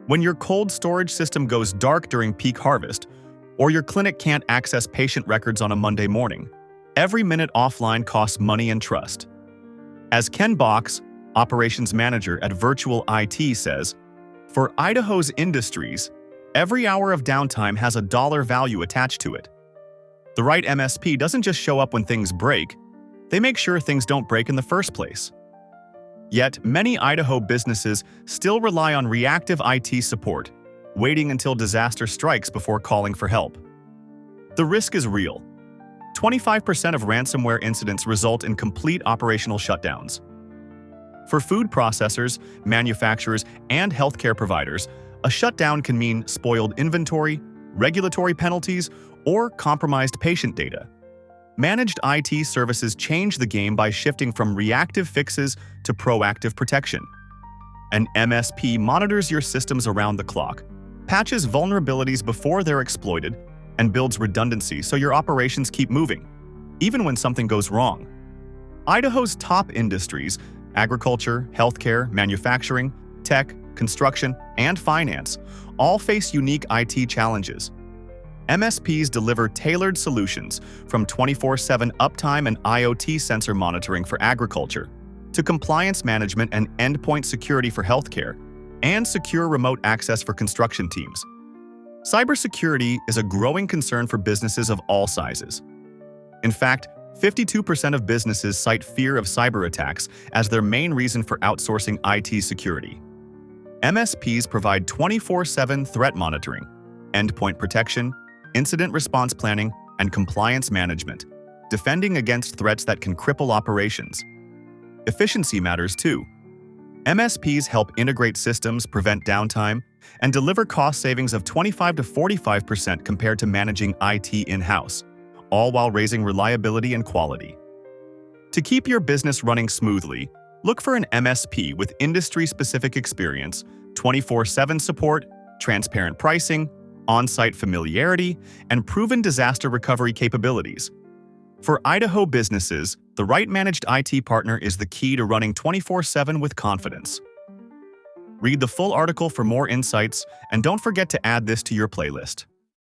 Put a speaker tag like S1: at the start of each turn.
S1: When your cold storage system goes dark during peak harvest, or your clinic can't access patient records on a Monday morning, every minute offline costs money and trust. As Ken Box, operations manager at Virtual IT, says, for Idaho's industries, every hour of downtime has a dollar value attached to it. The right MSP doesn't just show up when things break, they make sure things don't break in the first place. Yet, many Idaho businesses still rely on reactive IT support, waiting until disaster strikes before calling for help. The risk is real. 25% of ransomware incidents result in complete operational shutdowns. For food processors, manufacturers, and healthcare providers, a shutdown can mean spoiled inventory, regulatory penalties, or compromised patient data. Managed IT services change the game by shifting from reactive fixes to proactive protection. An MSP monitors your systems around the clock, patches vulnerabilities before they're exploited, and builds redundancy so your operations keep moving, even when something goes wrong. Idaho's top industries, agriculture, healthcare, manufacturing, tech, construction, and finance, all face unique IT challenges. MSPs deliver tailored solutions from 24/7 uptime and IoT sensor monitoring for agriculture, to compliance management and endpoint security for healthcare, and secure remote access for construction teams. Cybersecurity is a growing concern for businesses of all sizes. In fact, 52% of businesses cite fear of cyber attacks as their main reason for outsourcing IT security. MSPs provide 24/7 threat monitoring, endpoint protection, incident response planning, and compliance management, defending against threats that can cripple operations. Efficiency matters too. MSPs help integrate systems, prevent downtime, and deliver cost savings of 25 to 45% compared to managing IT in-house, all while raising reliability and quality. To keep your business running smoothly, look for an MSP with industry-specific experience, 24/7 support, transparent pricing, on-site familiarity, and proven disaster recovery capabilities. For Idaho businesses, the right managed IT partner is the key to running 24/7 with confidence. Read the full article for more insights, and don't forget to add this to your playlist.